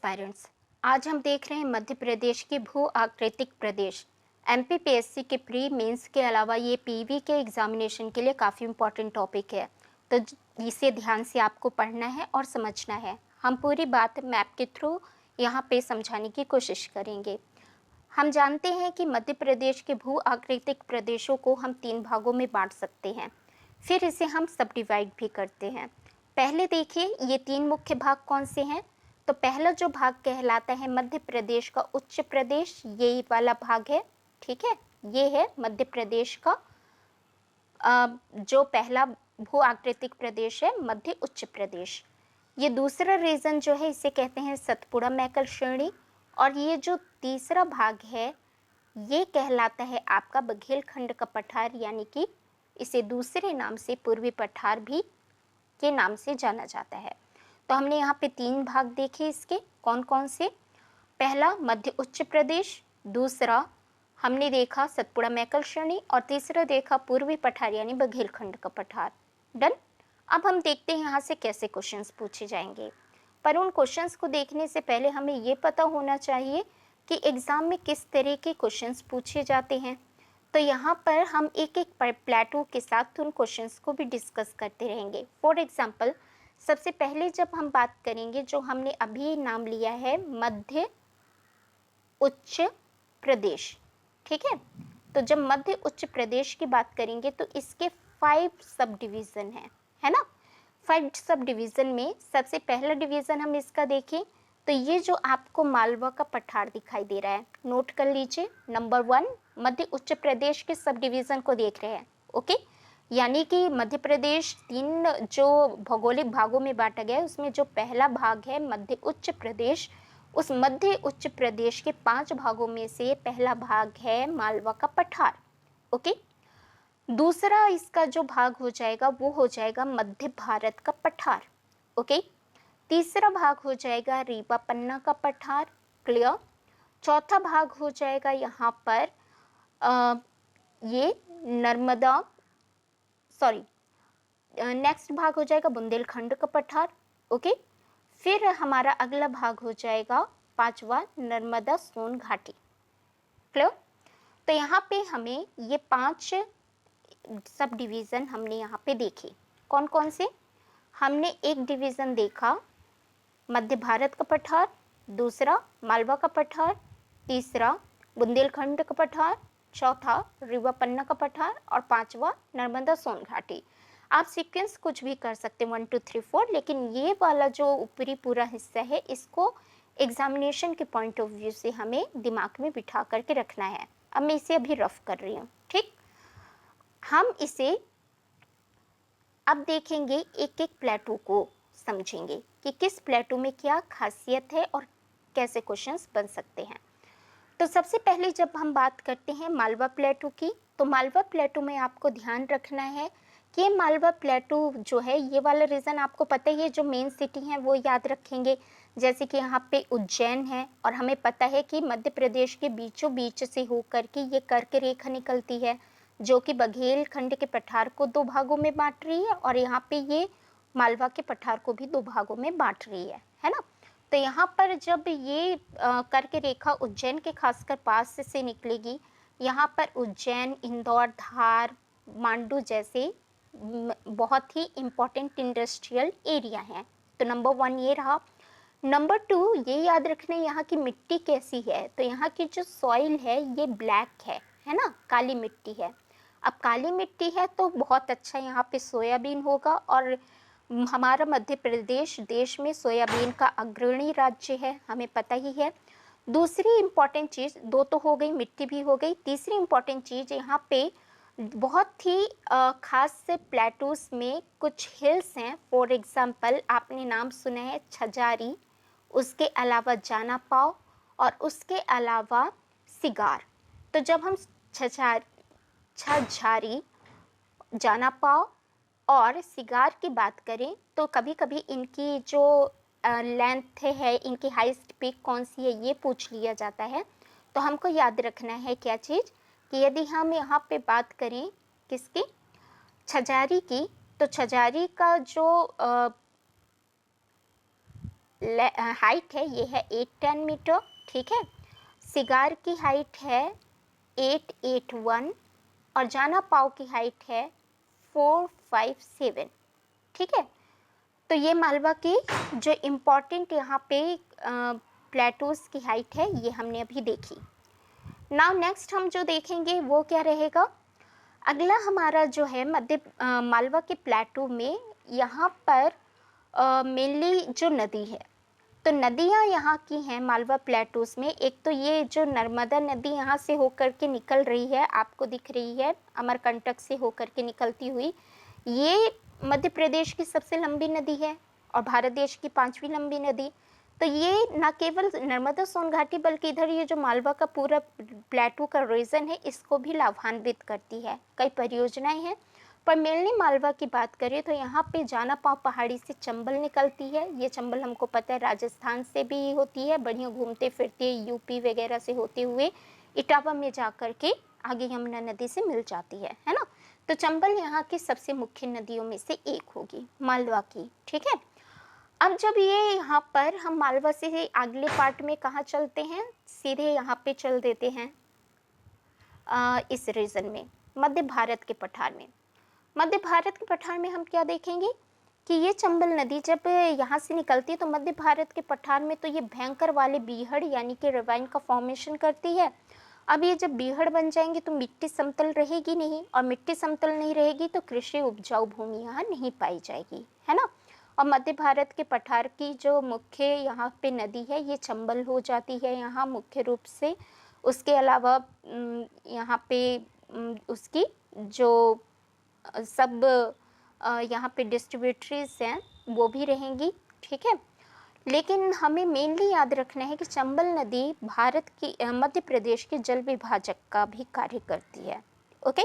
Parents. आज हम देख रहे हैं मध्य प्रदेश के भू आकृतिक प्रदेश। एमपीपीएससी के प्री मेंस के अलावा ये पीवी के एग्जामिनेशन के लिए काफ़ी इम्पोर्टेंट टॉपिक है। तो इसे ध्यान से आपको पढ़ना है और समझना है। हम पूरी बात मैप के थ्रू यहाँ पे समझाने की कोशिश करेंगे। हम जानते हैं कि मध्य प्रदेश के भू आकृतिक प्रदेशों को हम 3 भागों में बांट सकते हैं, फिर इसे हम सब डिवाइड भी करते हैं। पहले देखिए ये 3 मुख्य भाग कौन से हैं। तो पहला जो भाग कहलाता है मध्य प्रदेश का उच्च प्रदेश, ये वाला भाग है। ठीक है, ये है मध्य प्रदेश का जो पहला भू आकृतिक प्रदेश है, मध्य उच्च प्रदेश। ये दूसरा रीजन जो है इसे कहते हैं सतपुड़ा मैकल श्रेणी। और ये जो तीसरा भाग है ये कहलाता है आपका बघेलखंड का पठार, यानी कि इसे दूसरे नाम से पूर्वी पठार भी के नाम से जाना जाता है। तो हमने यहाँ पे 3 भाग देखे इसके, कौन कौन से। पहला मध्य उच्च प्रदेश, दूसरा हमने देखा सतपुड़ा मैकल श्रेणी और तीसरा देखा पूर्वी पठार यानी बघेलखंड का पठार। डन। अब हम देखते हैं यहाँ से कैसे क्वेश्चंस पूछे जाएंगे। पर उन क्वेश्चंस को देखने से पहले हमें ये पता होना चाहिए कि एग्जाम में किस तरह के क्वेश्चंस पूछे जाते हैं। तो यहाँ पर हम एक एक प्लेटो के साथ उन क्वेश्चंस को भी डिस्कस करते रहेंगे। फॉर एग्जाम्पल, सबसे पहले जब हम बात करेंगे, जो हमने अभी नाम लिया है मध्य उच्च प्रदेश। ठीक है, तो जब मध्य उच्च प्रदेश की बात करेंगे तो इसके 5 सब डिवीज़न हैं, है ना। 5 सब डिवीज़न में सबसे पहला डिवीज़न हम इसका देखें तो ये जो आपको मालवा का पठार दिखाई दे रहा है, नोट कर लीजिए। नंबर 1 मध्य उच्च प्रदेश के सब डिवीज़न को देख रहे हैं। ओके, यानी कि मध्य प्रदेश 3 जो भौगोलिक भागों में बांटा गया है उसमें जो पहला भाग है मध्य उच्च प्रदेश, उस मध्य उच्च प्रदेश के 5 भागों में से पहला भाग है मालवा का पठार। ओके, दूसरा इसका जो भाग हो जाएगा वो हो जाएगा मध्य भारत का पठार। ओके, तीसरा भाग हो जाएगा रीवा पन्ना का पठार। क्लियर। चौथा भाग हो जाएगा यहाँ पर ये नर्मदा, सॉरी, नेक्स्ट भाग हो जाएगा बुंदेलखंड का पठार। ओके, फिर हमारा अगला भाग हो जाएगा 5वां नर्मदा सोन घाटी। क्लियर। तो यहाँ पे हमें ये 5 सब डिवीज़न हमने यहाँ पे देखे। कौन कौन से। हमने एक डिवीज़न देखा मध्य भारत का पठार, दूसरा मालवा का पठार, तीसरा बुंदेलखंड का पठार, चौथा रीवा पन्ना का पठार और 5वां नर्मदा सोन घाटी। आप सीक्वेंस कुछ भी कर सकते हैं 1 2 3 4, लेकिन ये वाला जो ऊपरी पूरा हिस्सा है इसको एग्जामिनेशन के पॉइंट ऑफ व्यू से हमें दिमाग में बिठा करके रखना है। अब मैं इसे अभी रफ कर रही हूँ। ठीक, हम इसे अब देखेंगे, एक एक प्लेटो को समझेंगे कि किस प्लेटो में क्या खासियत है और कैसे क्वेश्चंस बन सकते हैं। तो सबसे पहले जब हम बात करते हैं मालवा प्लेटो की, तो मालवा प्लेटो में आपको ध्यान रखना है कि ये मालवा प्लेटो जो है, ये वाला रीजन आपको पता ही है, जो मेन सिटी है वो याद रखेंगे। जैसे कि यहाँ पे उज्जैन है और हमें पता है कि मध्य प्रदेश के बीचों बीच से होकर के ये कर्क रेखा निकलती है जो कि बघेलखंड के पठार को 2 भागों में बांट रही है और यहाँ पे ये मालवा के पठार को भी 2 भागों में बांट रही है ना। तो यहाँ पर जब ये कर्क रेखा उज्जैन के खासकर पास से निकलेगी, यहाँ पर उज्जैन, इंदौर, धार, मांडू जैसे बहुत ही इम्पोर्टेंट इंडस्ट्रियल एरिया हैं। तो नंबर 1 ये रहा। नंबर 2 ये याद रखना यहाँ की मिट्टी कैसी है। तो यहाँ की जो सॉइल है ये ब्लैक है ना, काली मिट्टी है। अब काली मिट्टी है तो बहुत अच्छा यहाँ पे सोयाबीन होगा और हमारा मध्य प्रदेश देश में सोयाबीन का अग्रणी राज्य है, हमें पता ही है। दूसरी इम्पॉर्टेंट चीज़, 2 तो हो गई, मिट्टी भी हो गई। तीसरी इम्पॉर्टेंट चीज़ यहाँ पे बहुत ही खास से प्लेटूस में कुछ हिल्स हैं। फॉर एग्जांपल आपने नाम सुना है छजारी, उसके अलावा जाना पाव और उसके अलावा सिगार। तो जब हम छजारी, जाना पाव और सिगार की बात करें तो कभी कभी इनकी जो लेंथ है, इनकी हाईएस्ट पीक कौन सी है ये पूछ लिया जाता है। तो हमको याद रखना है क्या चीज़, कि यदि हम यहाँ पे बात करें किसकी, छजारी की, तो छजारी का जो हाइट है ये है 810 मीटर, ठीक है। सिगार की हाइट है 881 और जाना पाव की हाइट है 457, ठीक है। तो ये मालवा की जो इम्पोर्टेंट यहाँ पे प्लेटोज की हाइट है ये हमने अभी देखी। नाउ नेक्स्ट हम जो देखेंगे वो क्या रहेगा, अगला हमारा जो है मध्य मालवा के प्लेटो में यहाँ पर मेनली जो नदी है, तो नदियाँ यहाँ की हैं मालवा प्लेटूस में। एक तो ये जो नर्मदा नदी यहाँ से होकर के निकल रही है, आपको दिख रही है अमरकंटक से होकर के निकलती हुई, ये मध्य प्रदेश की सबसे लंबी नदी है और भारत देश की 5वीं लंबी नदी। तो ये न केवल नर्मदा सोन घाटी बल्कि इधर ये जो मालवा का पूरा प्लेटू का रीजन है इसको भी लाभान्वित करती है। कई परियोजनाएं हैं, पर मेनली मालवा की बात करें तो यहाँ पे जाना पाव पहाड़ी से चंबल निकलती है। ये चंबल हमको पता है राजस्थान से भी होती है, बढ़िया घूमते फिरते यूपी वगैरह से होते हुए इटावा में जा कर के आगे यमुना नदी से मिल जाती है ना। तो चंबल यहाँ की सबसे मुख्य नदियों में से एक होगी मालवा की, ठीक है। अब जब ये यहाँ पर हम मालवा से अगले पार्ट में कहाँ चलते हैं, सीधे यहाँ पे चल देते हैं इस रीजन में मध्य भारत के पठार में। मध्य भारत के पठार में हम क्या देखेंगे कि ये चंबल नदी जब यहाँ से निकलती है तो मध्य भारत के पठार में तो ये भयंकर वाले बीहड़ यानी कि रवाइन का फॉर्मेशन करती है। अब ये जब बीहड़ बन जाएंगे तो मिट्टी समतल रहेगी नहीं, और मिट्टी समतल नहीं रहेगी तो कृषि उपजाऊ भूमि यहाँ नहीं पाई जाएगी, है ना। और मध्य भारत के पठार की जो मुख्य यहाँ पे नदी है ये चंबल हो जाती है यहाँ मुख्य रूप से। उसके अलावा यहाँ पे उसकी जो सब यहाँ पे डिस्ट्रीब्यूटरीज हैं वो भी रहेंगी, ठीक है। लेकिन हमें मेनली याद रखना है कि चंबल नदी भारत की मध्य प्रदेश के जल विभाजक का भी कार्य करती है, ओके।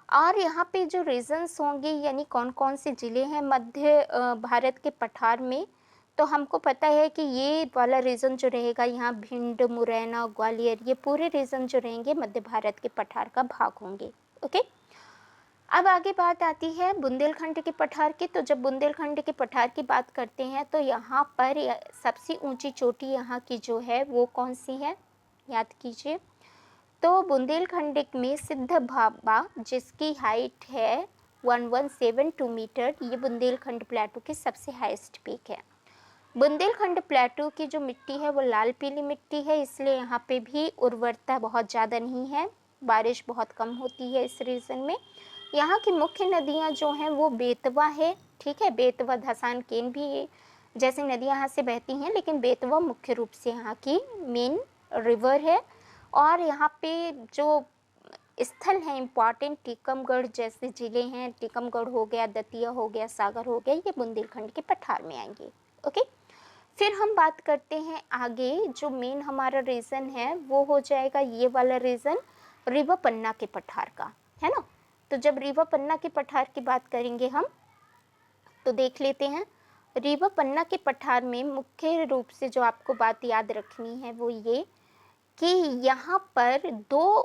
और यहाँ पे जो रीजन्स होंगे यानी कौन कौन से ज़िले हैं मध्य भारत के पठार में, तो हमको पता है कि ये वाला रीजन जो रहेगा यहाँ भिंड, मुरैना, ग्वालियर, ये पूरे रीजन जो रहेंगे मध्य भारत के पठार का भाग होंगे, ओके। अब आगे बात आती है बुंदेलखंड के पठार की। तो जब बुंदेलखंड के पठार की बात करते हैं तो यहाँ पर सबसे ऊंची चोटी यहाँ की जो है वो कौन सी है, याद कीजिए। तो बुंदेलखंड में सिद्ध भाबा जिसकी हाइट है 1172 मीटर, ये बुंदेलखंड प्लेटू की सबसे हाईएस्ट पीक है। बुंदेलखंड प्लेटू की जो मिट्टी है वो लाल पीली मिट्टी है, इसलिए यहाँ पे भी उर्वरता बहुत ज़्यादा नहीं है, बारिश बहुत कम होती है इस रीजन में। यहाँ की मुख्य नदियाँ जो हैं वो बेतवा है, ठीक है। बेतवा, धसान, केन भी जैसी नदियाँ यहाँ से बहती हैं, लेकिन बेतवा मुख्य रूप से यहाँ की मेन रिवर है। और यहाँ पे जो स्थल हैं इम्पॉर्टेंट, टीकमगढ़ जैसे ज़िले हैं, टीकमगढ़ हो गया, दतिया हो गया, सागर हो गया, ये बुंदेलखंड के पठार में आएंगे, ओके। फिर हम बात करते हैं आगे, जो मेन हमारा रीजन है वो हो जाएगा ये वाला रीजन रिवा पन्ना के पठार का, है ना। तो जब रीवा पन्ना के पठार की बात करेंगे हम तो देख लेते हैं रीवा पन्ना के पठार में मुख्य रूप से जो आपको बात याद रखनी है वो ये कि यहाँ पर 2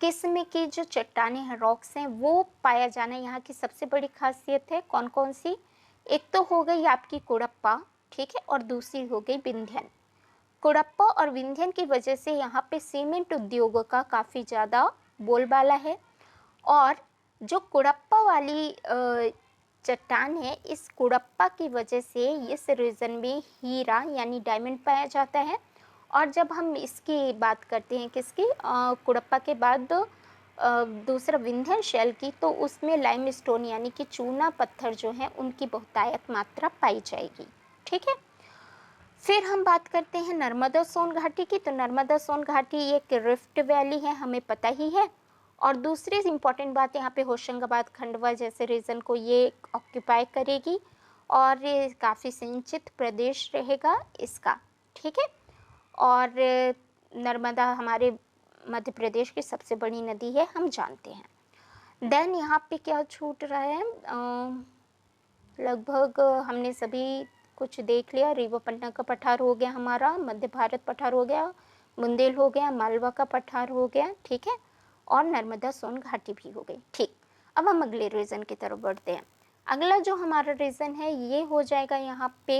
किस्म की जो चट्टानें हैं, रॉक्स हैं, वो पाया जाना यहाँ की सबसे बड़ी खासियत है। कौन कौन सी, एक तो हो गई आपकी कुड़प्पा, ठीक है, और दूसरी हो गई विंध्यन। कुड़प्पा और विंध्यन की वजह से यहाँ पे सीमेंट उद्योगों का काफ़ी ज़्यादा बोलबाला है। और जो कुड़प्पा वाली चट्टान है, इस कुड़प्पा की वजह से इस रीजन में हीरा यानी डायमंड पाया जाता है। और जब हम इसकी बात करते हैं किसकी, कुड़प्पा के बाद दूसरा विंध्यन शैल की, तो उसमें लाइमस्टोन यानी कि चूना पत्थर जो है उनकी बहुतायत मात्रा पाई जाएगी, ठीक है। फिर हम बात करते हैं नर्मदा सोन घाटी की। तो नर्मदा सोन घाटी एक रिफ्ट वैली है, हमें पता ही है। और दूसरी इम्पॉर्टेंट बात यहाँ पे होशंगाबाद, खंडवा जैसे रीजन को ये ऑक्यूपाई करेगी और ये काफ़ी सिंचित प्रदेश रहेगा इसका, ठीक है। और नर्मदा हमारे मध्य प्रदेश की सबसे बड़ी नदी है, हम जानते हैं। देन यहाँ पे क्या छूट रहा है, लगभग हमने सभी कुछ देख लिया। रीवा पन्ना का पठार हो गया हमारा, मध्य भारत पठार हो गया, बुंदेल हो गया, मालवा का पठार हो गया, ठीक है, और नर्मदा सोन घाटी भी हो गई, ठीक। अब हम अगले रीजन की तरफ बढ़ते हैं। अगला जो हमारा रीजन है ये हो जाएगा यहाँ पे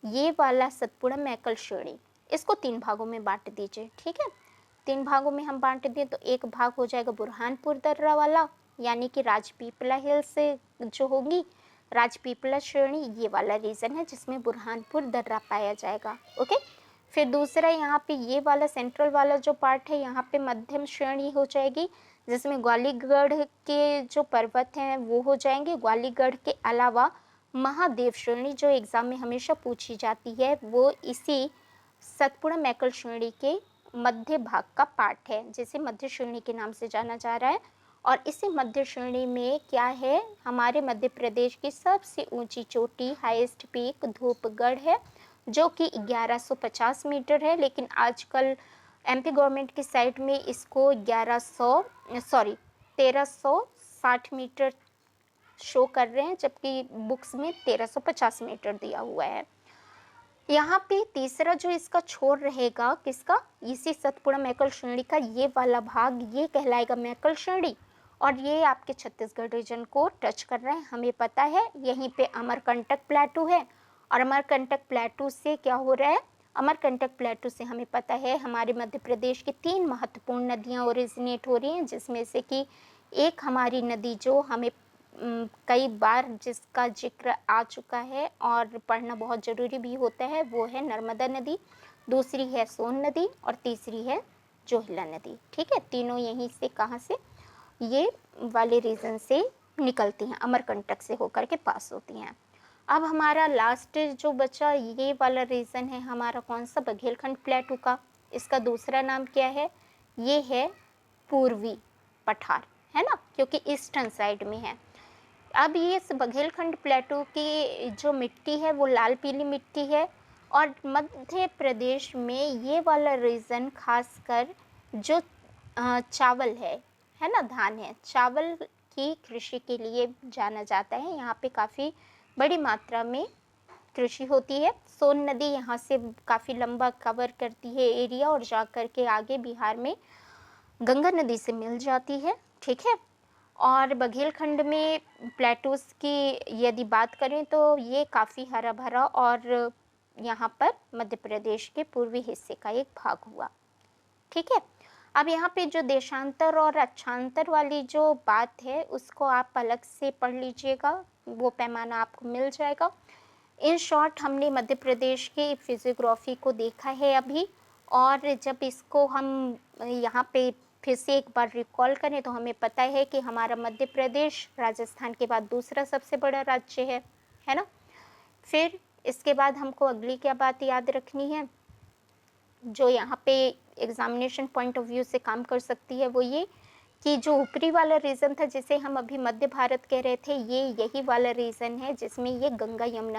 ये वाला सतपुड़ा मैकल श्रेणी, इसको 3 भागों में बांट दीजिए। ठीक है, 3 भागों में हम बांट दिए तो एक भाग हो जाएगा बुरहानपुर दर्रा वाला, यानी कि राजपीपला हिल से जो होगी राजपीपला श्रेणी, ये वाला रीजन है जिसमें बुरहानपुर दर्रा पाया जाएगा। ओके, फिर दूसरा यहाँ पे ये वाला सेंट्रल वाला जो पार्ट है यहाँ पे मध्यम श्रेणी हो जाएगी, जिसमें ग्वालीगढ़ के जो पर्वत हैं वो हो जाएंगे। ग्वालीगढ़ के अलावा महादेव श्रेणी जो एग्जाम में हमेशा पूछी जाती है वो इसी सतपुड़ा मैकल श्रेणी के मध्य भाग का पार्ट है, जिसे मध्य श्रेणी के नाम से जाना जा रहा है। और इसी मध्य श्रेणी में क्या है, हमारे मध्य प्रदेश की सबसे ऊंची चोटी हाईएस्ट पीक धूपगढ़ है, जो कि 1150 मीटर है, लेकिन आजकल एमपी गवर्नमेंट की साइट में इसको 1360 मीटर शो कर रहे हैं, जबकि बुक्स में 1350 मीटर दिया हुआ है। यहाँ पे तीसरा जो इसका छोर रहेगा किसका, इसी सतपुड़ा मैकल श्रेणी का ये वाला भाग, ये कहलाएगा मैकल श्रेणी, और ये आपके छत्तीसगढ़ रीजन को टच कर रहा है। हमें पता है यहीं पे अमरकंटक प्लेटू है, और अमरकंटक प्लेटू से क्या हो रहा है, अमरकंटक प्लेटू से हमें पता है हमारे मध्य प्रदेश की 3 महत्वपूर्ण नदियाँ ओरिजिनेट हो रही हैं, जिसमें से कि एक हमारी नदी जो हमें कई बार जिसका जिक्र आ चुका है और पढ़ना बहुत ज़रूरी भी होता है, वो है नर्मदा नदी, दूसरी है सोन नदी और तीसरी है जोहिला नदी। ठीक है, तीनों यहीं से कहाँ से, ये वाले रीजन से निकलती हैं, अमरकंटक से होकर के पास होती हैं। अब हमारा लास्ट जो बचा ये वाला रीजन है हमारा कौन सा, बघेलखंड प्लेटू का। इसका दूसरा नाम क्या है, ये है पूर्वी पठार, है ना, क्योंकि ईस्टर्न साइड में है। अब ये इस बघेलखंड प्लेटू की जो मिट्टी है वो लाल पीली मिट्टी है, और मध्य प्रदेश में ये वाला रीजन खासकर जो चावल है ना, धान है, चावल की कृषि के लिए जाना जाता है। यहाँ पे काफ़ी बड़ी मात्रा में कृषि होती है। सोन नदी यहाँ से काफ़ी लंबा कवर करती है एरिया, और जाकर के आगे बिहार में गंगा नदी से मिल जाती है। ठीक है, और बघेलखंड में प्लेटूस की यदि बात करें तो ये काफ़ी हरा भरा और यहाँ पर मध्य प्रदेश के पूर्वी हिस्से का एक भाग हुआ। ठीक है, अब यहाँ पे जो देशांतर और अक्षांतर वाली जो बात है उसको आप अलग से पढ़ लीजिएगा, वो पैमाना आपको मिल जाएगा। इन शॉर्ट हमने मध्य प्रदेश की फिजियोग्राफी को देखा है अभी, और जब इसको हम यहाँ पे फिर से एक बार रिकॉल करें तो हमें पता है कि हमारा मध्य प्रदेश राजस्थान के बाद दूसरा सबसे बड़ा राज्य है ना। फिर इसके बाद हमको अगली क्या बात याद रखनी है जो यहाँ पे एग्जामिनेशन पॉइंट ऑफ व्यू से काम कर सकती है, वो ये कि जो ऊपरी वाला रीजन था जिसे हम अभी मध्य भारत कह रहे थे, ये यही वाला रीजन है जिसमें ये गंगा यमुना